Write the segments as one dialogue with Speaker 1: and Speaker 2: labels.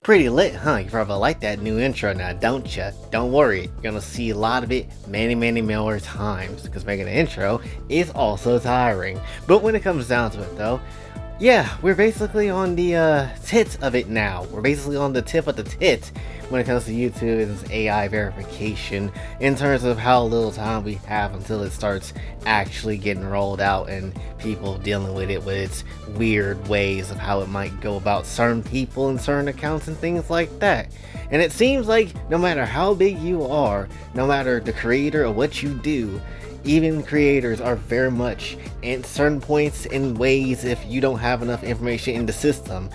Speaker 1: Pretty lit, huh? You probably like that new intro now, don't ya? Don't worry, you're gonna see a lot of it many more times, because making an intro is also tiring. But when it comes down to it though, yeah, we're basically on the tit of it now. We're basically on the tip of the tit when it comes to YouTube and its AI verification, in terms of how little time we have until it starts actually getting rolled out and people dealing with it with its weird ways of how it might go about certain people and certain accounts and things like that. And it seems like no matter how big you are, no matter the creator or what you do, even creators are very much at certain points in ways, if you don't have enough information in the system,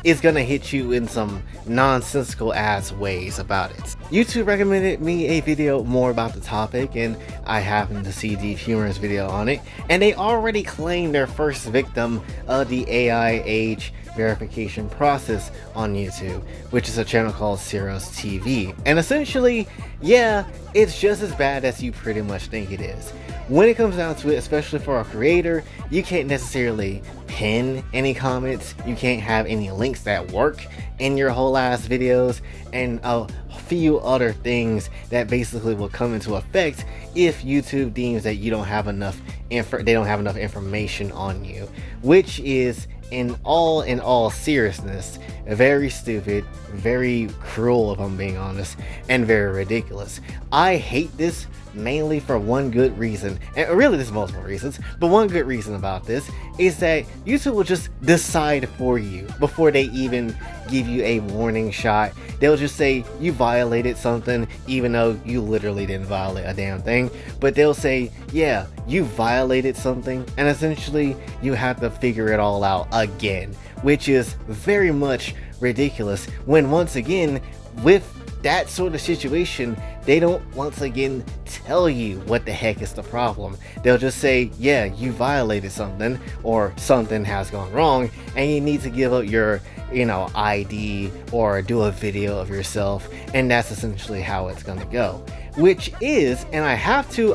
Speaker 1: it's gonna hit you in some nonsensical ass ways about it. YouTube recommended me a video more about the topic, and I happened to see the humorous video on it, and they already claimed their first victim of the AI age verification process on YouTube, which is a channel called Cirrus TV. And essentially, yeah, it's just as bad as you pretty much think it is. When it comes down to it, especially for a creator, you can't necessarily pin any comments, you can't have any links that work in your whole ass videos, and a few other things that basically will come into effect if YouTube deems that you don't have enough information on you, which is in all seriousness very stupid, very cruel if I'm being honest, and very ridiculous. I hate this mainly for one good reason, and really there's multiple reasons, but one good reason about this is that YouTube will just decide for you before they even give you a warning shot. They'll just say you violated something even though you literally didn't violate a damn thing, but they'll say, yeah, you violated something, and essentially you have to figure it all out again, which is very much ridiculous when, once again, with that sort of situation, they don't once again tell you what the heck is the problem. They'll just say, yeah, you violated something, or something has gone wrong, and you need to give up your ID or do a video of yourself, and that's essentially how it's gonna go. Which is, and I have to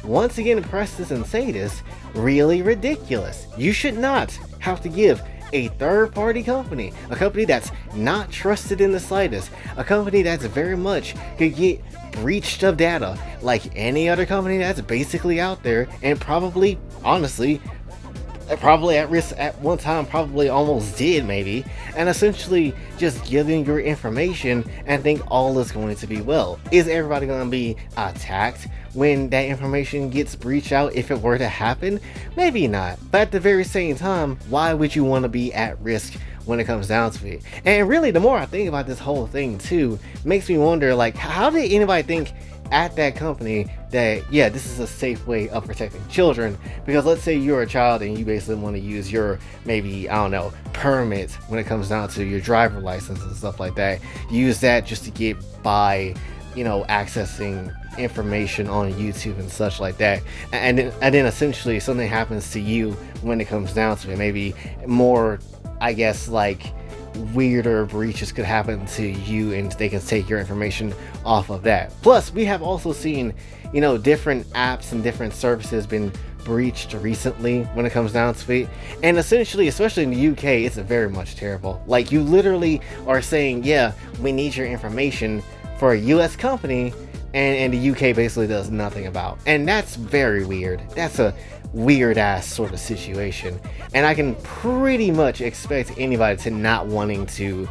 Speaker 1: once again press this and say this, really ridiculous. You should not have to give a third-party company, a company that's not trusted in the slightest, a company that's very much could get breached of data like any other company that's basically out there, and probably, honestly, probably at risk at one time, probably almost did maybe, and essentially just giving your information and think all is going to be well. Is everybody going to be attacked when that information gets breached out if it were to happen? Maybe not, but at the very same time, why would you want to be at risk when it comes down to it? And really, the more I think about this whole thing too, makes me wonder, like, how did anybody think at that company that, yeah, this is a safe way of protecting children? Because let's say you're a child and you basically want to use your, maybe, I don't know, permit when it comes down to your driver license and stuff like that, use that just to get by, accessing information on YouTube and such like that, and then essentially something happens to you when it comes down to it. Maybe more, I guess, like, weirder breaches could happen to you, and they can take your information off of that. Plus, we have also seen, different apps and different services been breached recently when it comes down to it, and essentially, especially in the UK, it's very much terrible. Like, you literally are saying, yeah, we need your information for a US company, and the UK basically does nothing about. And that's very weird. That's a weird ass sort of situation, and I can pretty much expect anybody to not wanting to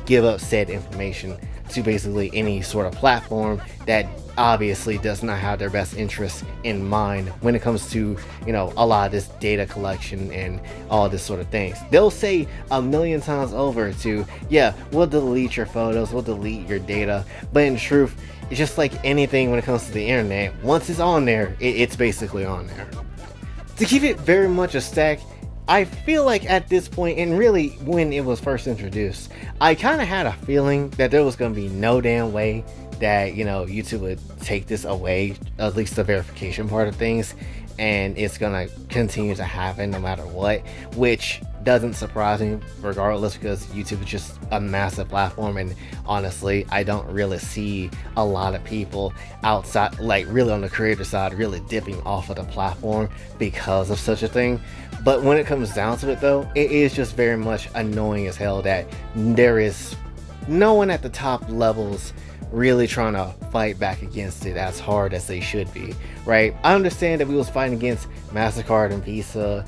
Speaker 1: give up said information to basically any sort of platform that obviously does not have their best interests in mind when it comes to a lot of this data collection and all this sort of things. They'll say a million times over to, yeah, we'll delete your photos, we'll delete your data, but in truth, it's just like anything when it comes to the internet. Once it's on there, it's basically on there. To keep it very much a stack, I feel like at this point, and really when it was first introduced, I kind of had a feeling that there was going to be no damn way that YouTube would take this away, at least the verification part of things, and it's gonna continue to happen no matter what, which doesn't surprise me regardless, because YouTube is just a massive platform, and honestly, I don't really see a lot of people outside, like really on the creator side, really dipping off of the platform because of such a thing. But when it comes down to it though, it is just very much annoying as hell that there is no one at the top levels really trying to fight back against it as hard as they should be, right? I understand that we was fighting against MasterCard and Visa,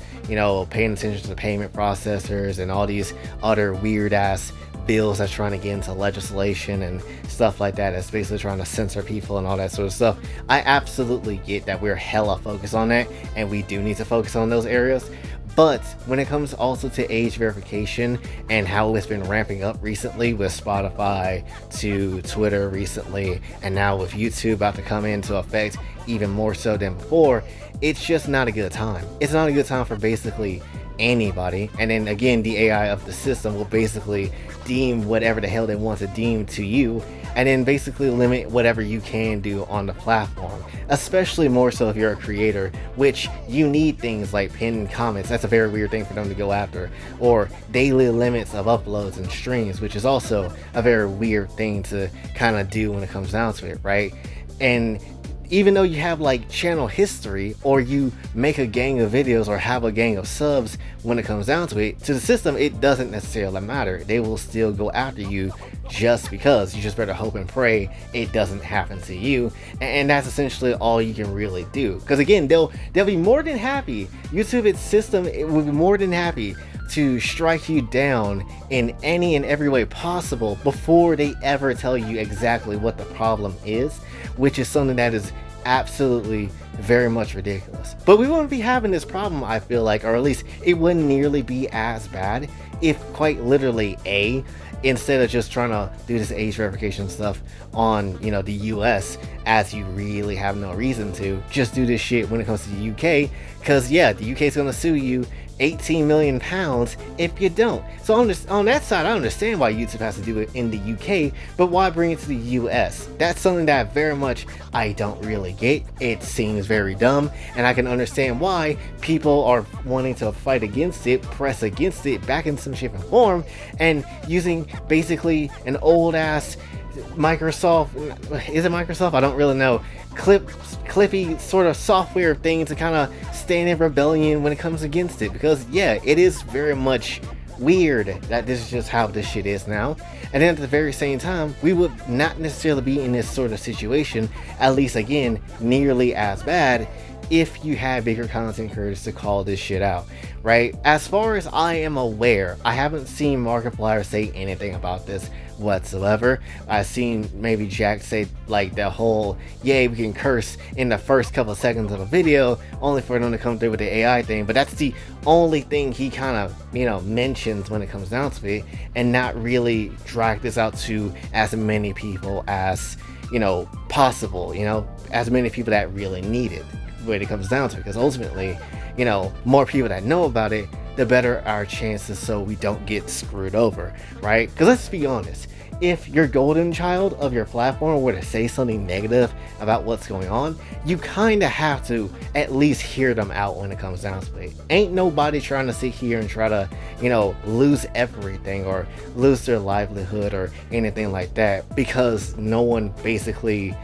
Speaker 1: paying attention to the payment processors and all these other weird ass bills that's trying to get into legislation and stuff like that, that's basically trying to censor people and all that sort of stuff. I absolutely get that we're hella focused on that, and we do need to focus on those areas. But when it comes also to age verification and how it's been ramping up recently with Spotify to Twitter recently, and now with YouTube about to come into effect even more so than before, it's just not a good time. It's not a good time for basically anybody. And then again, the AI of the system will basically deem whatever the hell they want to deem to you, and then basically limit whatever you can do on the platform, especially more so if you're a creator, which you need things like pinned comments. That's a very weird thing for them to go after, or daily limits of uploads and streams, which is also a very weird thing to kind of do when it comes down to it, right? And even though you have like channel history, or you make a gang of videos or have a gang of subs, when it comes down to it, to the system it doesn't necessarily matter. They will still go after you just because. You just better hope and pray it doesn't happen to you, and that's essentially all you can really do. Because again, they'll be more than happy, its system, it will be more than happy to strike you down in any and every way possible before they ever tell you exactly what the problem is, which is something that is absolutely very much ridiculous. But we wouldn't be having this problem, I feel like, or at least it wouldn't nearly be as bad if quite literally instead of just trying to do this age verification stuff on the US, as you really have no reason to, just do this shit when it comes to the UK, because yeah, the UK is going to sue you 18 million pounds if you don't. So on that side, I understand why YouTube has to do it in the UK, but why bring it to the US? That's something that very much I don't really get. It seems very dumb, and I can understand why people are wanting to fight against it, press against it back in some shape and form, and using basically an old ass Microsoft, is it Microsoft? I don't really know, clippy sort of software thing to kind of stand in rebellion when it comes against it, because yeah, it is very much weird that this is just how this shit is now. And then at the very same time, we would not necessarily be in this sort of situation, at least again, nearly as bad, if you had bigger content creators to call this shit out, right? As far as I am aware, I haven't seen Markiplier say anything about this whatsoever. I've seen maybe Jack say like the whole, yay, we can curse in the first couple of seconds of a video, only for them to come through with the AI thing. But that's the only thing he kind of mentions when it comes down to it, and not really drag this out to as many people as possible, as many people that really need it when it comes down to it. Because ultimately, more people that know about it, the better our chances, so we don't get screwed over, right? Because let's be honest, if your golden child of your platform were to say something negative about what's going on, you kind of have to at least hear them out when it comes down to it. Ain't nobody trying to sit here and try to lose everything or lose their livelihood or anything like that because no one basically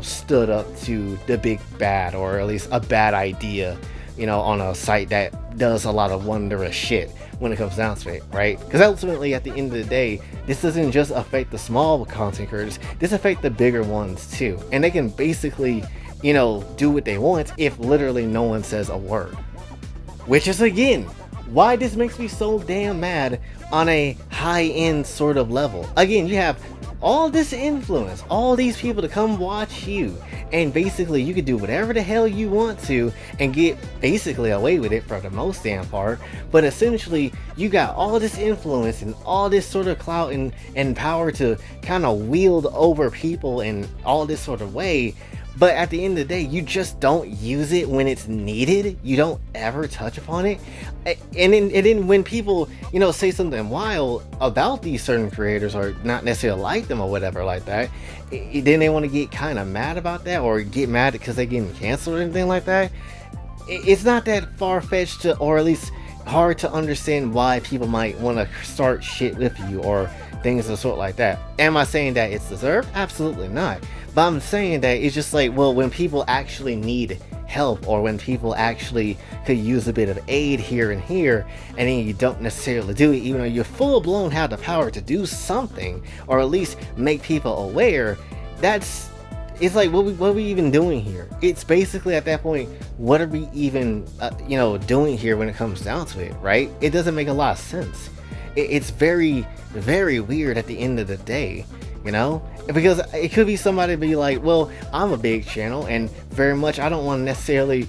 Speaker 1: stood up to the big bad, or at least a bad idea, on a site that does a lot of wondrous shit when it comes down to it, right? Because ultimately, at the end of the day, this doesn't just affect the small content creators, this affects the bigger ones too. And they can basically, do what they want if literally no one says a word. Which is, again, why this makes me so damn mad on a high-end sort of level. Again, you have all this influence, all these people to come watch you, and basically you can do whatever the hell you want to and get basically away with it for the most damn part. But essentially, you got all this influence and all this sort of clout and power to kind of wield over people in all this sort of way. But at the end of the day, you just don't use it when it's needed. You don't ever touch upon it. And then when people, say something wild about these certain creators, or not necessarily like them or whatever like that, then they want to get kind of mad about that, or get mad because they're getting canceled or anything like that. It's not that far-fetched to, or at least hard to understand why people might want to start shit with you or things of the sort like that. Am I saying that it's deserved? Absolutely not. But I'm saying that it's just like, well, when people actually need help, or when people actually could use a bit of aid here and here, and then you don't necessarily do it even though you full blown have the power to do something, or at least make people aware. It's like, what are we even doing here? It's basically at that point, what are we even doing here when it comes down to it, right? It doesn't make a lot of sense. It's very, very weird at the end of the day, because it could be somebody be like, well, I'm a big channel and very much I don't want to necessarily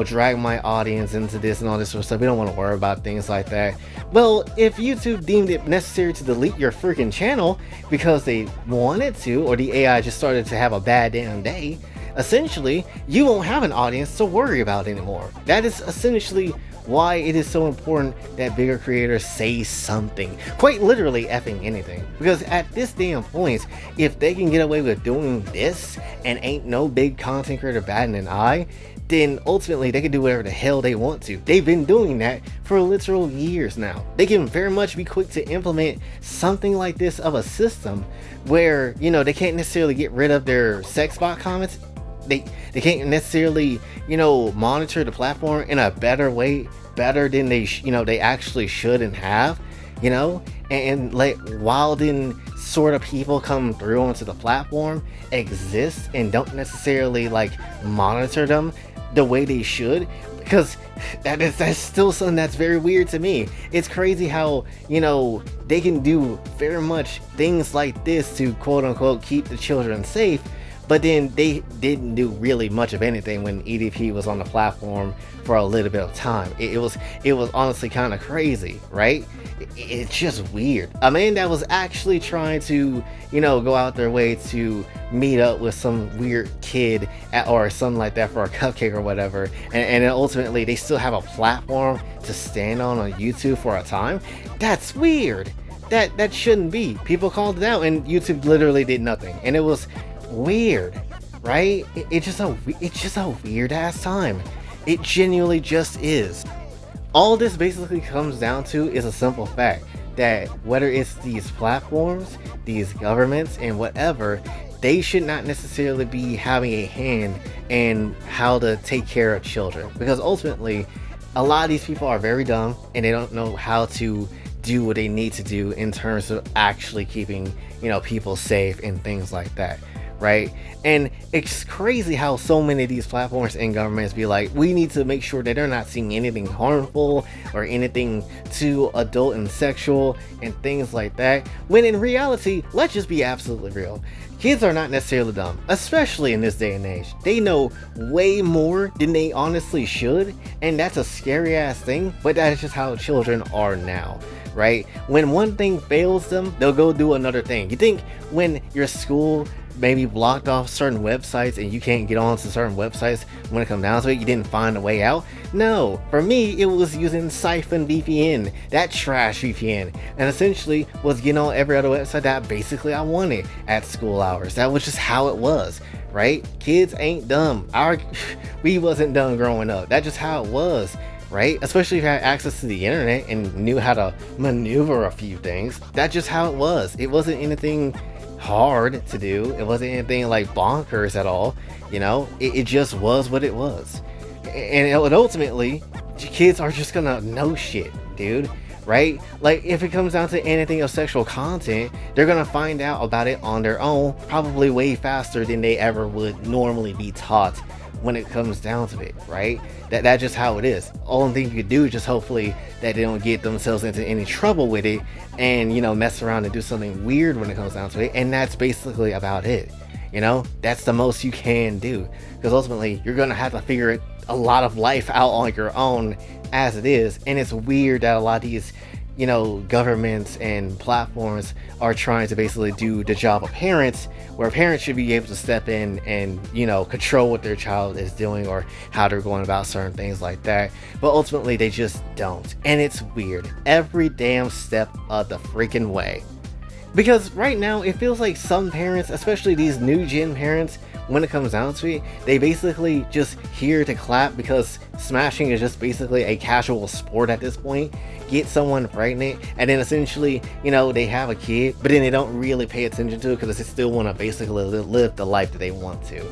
Speaker 1: drag my audience into this and all this sort of stuff. We don't want to worry about things like that. Well, if YouTube deemed it necessary to delete your freaking channel because they wanted to, or the AI just started to have a bad damn day, essentially you won't have an audience to worry about anymore. That is essentially why it is so important that bigger creators say something, quite literally effing anything, because at this damn point, if they can get away with doing this and ain't no big content creator batting an eye, then ultimately they can do whatever the hell they want to. They've been doing that for literal years now. They can very much be quick to implement something like this of a system where they can't necessarily get rid of their sex bot comments. They can't necessarily monitor the platform in a better way, better than they actually should and have, and like while then sort of people come through onto the platform exist and don't necessarily like monitor them the way they should, because that's still something that's very weird to me. It's crazy how they can do very much things like this to quote unquote keep the children safe, but then they didn't do really much of anything when EDP was on the platform for a little bit of time. It was honestly kind of crazy, right? It's just weird. A man that was actually trying to go out their way to meet up with some weird kid or something like that for a cupcake or whatever, and then ultimately they still have a platform to stand on YouTube for a time. That's weird. That shouldn't be. People called it out and YouTube literally did nothing, and it was weird, right? It's just a weird ass time. It genuinely just is. All this basically comes down to is a simple fact that whether it's these platforms, these governments, and whatever, they should not necessarily be having a hand in how to take care of children, because ultimately a lot of these people are very dumb and they don't know how to do what they need to do in terms of actually keeping people safe and things like that, right? And it's crazy how so many of these platforms and governments be like, we need to make sure that they're not seeing anything harmful or anything too adult and sexual and things like that, when in reality, let's just be absolutely real. Kids are not necessarily dumb, especially in this day and age. They know way more than they honestly should, and that's a scary ass thing, but that is just how children are now, right? When one thing fails them, they'll go do another thing. You think when your school maybe blocked off certain websites and you can't get on to certain websites, when it comes down to it, you didn't find a way out? No, for me it was using Siphon VPN, that trash VPN, and essentially was getting on every other website that basically I wanted at school hours. That was just how it was, right? Kids ain't dumb. We wasn't dumb growing up. That's just how it was, right? Especially if you had access to the internet and knew how to maneuver a few things. That's just how it was. It wasn't anything hard to do. It wasn't anything like bonkers at all. It just was what it was. And ultimately, kids are just gonna know shit, dude, right? Like, if it comes down to anything of sexual content, they're gonna find out about it on their own, probably way faster than they ever would normally be taught when it comes down to it, right? That's just how it is. Only thing you can do is just hopefully that they don't get themselves into any trouble with it and mess around and do something weird when it comes down to it, and that's basically about it. That's the most you can do, because ultimately you're gonna have to figure a lot of life out on your own as it is. And it's weird that a lot of these governments and platforms are trying to basically do the job of parents, where parents should be able to step in and control what their child is doing or how they're going about certain things like that, but ultimately they just don't. And it's weird every damn step of the freaking way, because right now it feels like some parents, especially these new gen parents, when it comes down to it, they basically just here to clap because smashing is just basically a casual sport at this point. Get someone pregnant and then essentially they have a kid, but then they don't really pay attention to it because they still want to basically live the life that they want to.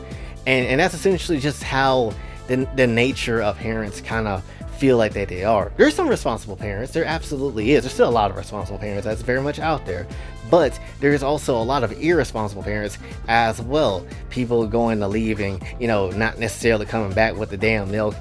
Speaker 1: And that's essentially just how the nature of parents kind of feel like they are. There's some responsible parents, there absolutely is. There's still a lot of responsible parents that's very much out there, but there's also a lot of irresponsible parents as well. People going to leaving, not necessarily coming back with the damn milk.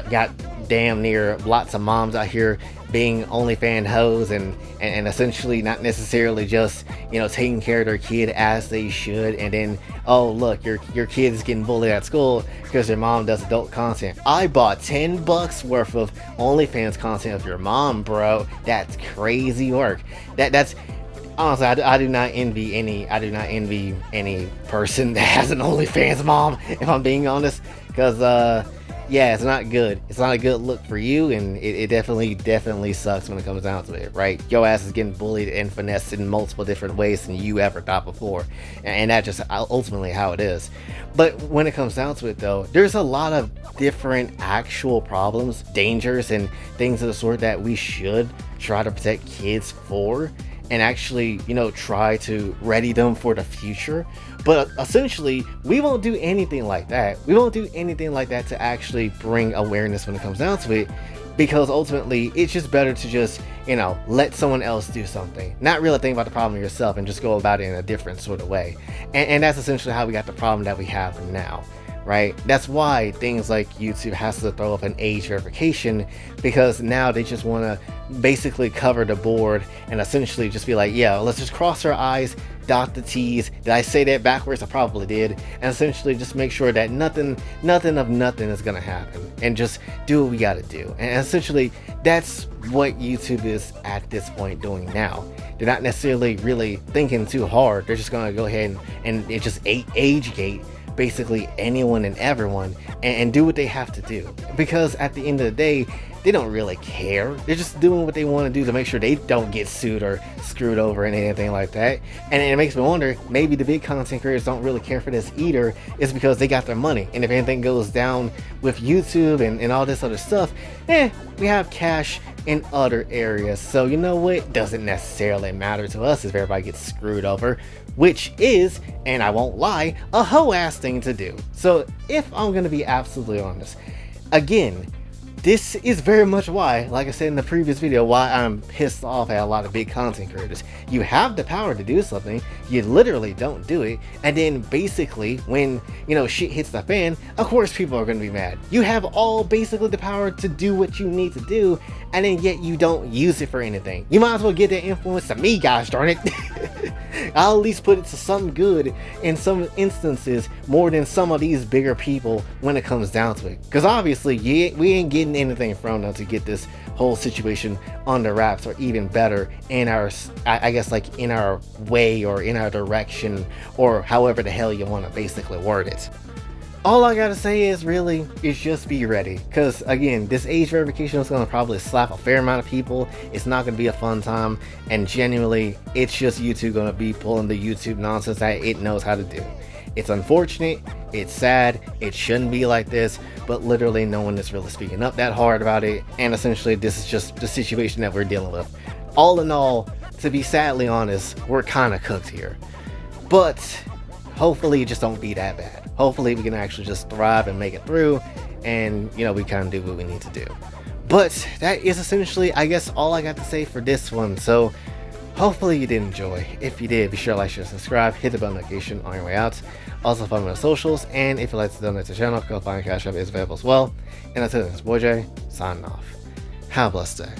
Speaker 1: Got damn near lots of moms out here being OnlyFans hoes and essentially not necessarily just taking care of their kid as they should, and then, oh look, your kid is getting bullied at school because your mom does adult content. I bought $10 worth of OnlyFans content of your mom, bro. That's crazy work. That's honestly, I do not envy any person that has an OnlyFans mom, if I'm being honest, because yeah, it's not good. It's not a good look for you, and it definitely sucks when it comes down to it, right? Your ass is getting bullied and finessed in multiple different ways than you ever thought before, and that's just ultimately how it is. But when it comes down to it, though, there's a lot of different actual problems, dangers, and things of the sort that we should try to protect kids for, and actually, try to ready them for the future. But essentially, we won't do anything like that. We won't do anything like that to actually bring awareness when it comes down to it, because ultimately, it's just better to just, let someone else do something. Not really think about the problem yourself and just go about it in a different sort of way. And that's essentially how we got the problem that we have now. Right? That's why things like YouTube has to throw up an age verification, because now they just want to basically cover the board and essentially just be like, yeah, let's just cross our I's, dot the T's. Did I say that backwards? I probably did. And essentially just make sure that nothing is gonna happen, and just do what we gotta do. And essentially that's what YouTube is at this point doing now. They're not necessarily really thinking too hard. They're just gonna go ahead and it just age gate basically anyone and everyone, and do what they have to do, because at the end of the day, they don't really care. They're just doing what they want to do to make sure they don't get sued or screwed over and anything like that. And it makes me wonder, maybe the big content creators don't really care for this either. It's because they got their money, and if anything goes down with YouTube and all this other stuff, we have cash in other areas. So you know what, doesn't necessarily matter to us if everybody gets screwed over, which is, and I won't lie, a hoe ass thing to do. So if I'm gonna be absolutely honest, again, this is very much why, like I said in the previous video, why I'm pissed off at a lot of big content creators. You have the power to do something, you literally don't do it, and then basically when shit hits the fan, of course people are going to be mad. You have all basically the power to do what you need to do, and then yet you don't use it for anything. You might as well get that influence to me, gosh darn it. I'll at least put it to some good in some instances more than some of these bigger people when it comes down to it, because obviously we ain't getting anything from them to get this whole situation under wraps, or even better, in our, I guess, like in our way or in our direction, or however the hell you want to basically word it. All I gotta say is just be ready, because again, this age verification is gonna probably slap a fair amount of people. It's not gonna be a fun time, and genuinely, it's just YouTube gonna be pulling the YouTube nonsense that it knows how to do. It's unfortunate, it's sad, it shouldn't be like this, but literally no one is really speaking up that hard about it, and essentially this is just the situation that we're dealing with. All in all, to be sadly honest, we're kind of cooked here. But hopefully it just don't be that bad. Hopefully we can actually just thrive and make it through, and we kind of do what we need to do. But that is essentially, I guess, all I got to say for this one. So hopefully you did enjoy. If you did, be sure to like, share, subscribe, hit the bell notification on your way out. Also follow me on socials, and if you'd like to donate to the channel, Kofi and Cash App is available as well. And until then, it's Boy J, signing off. Have a blessed day.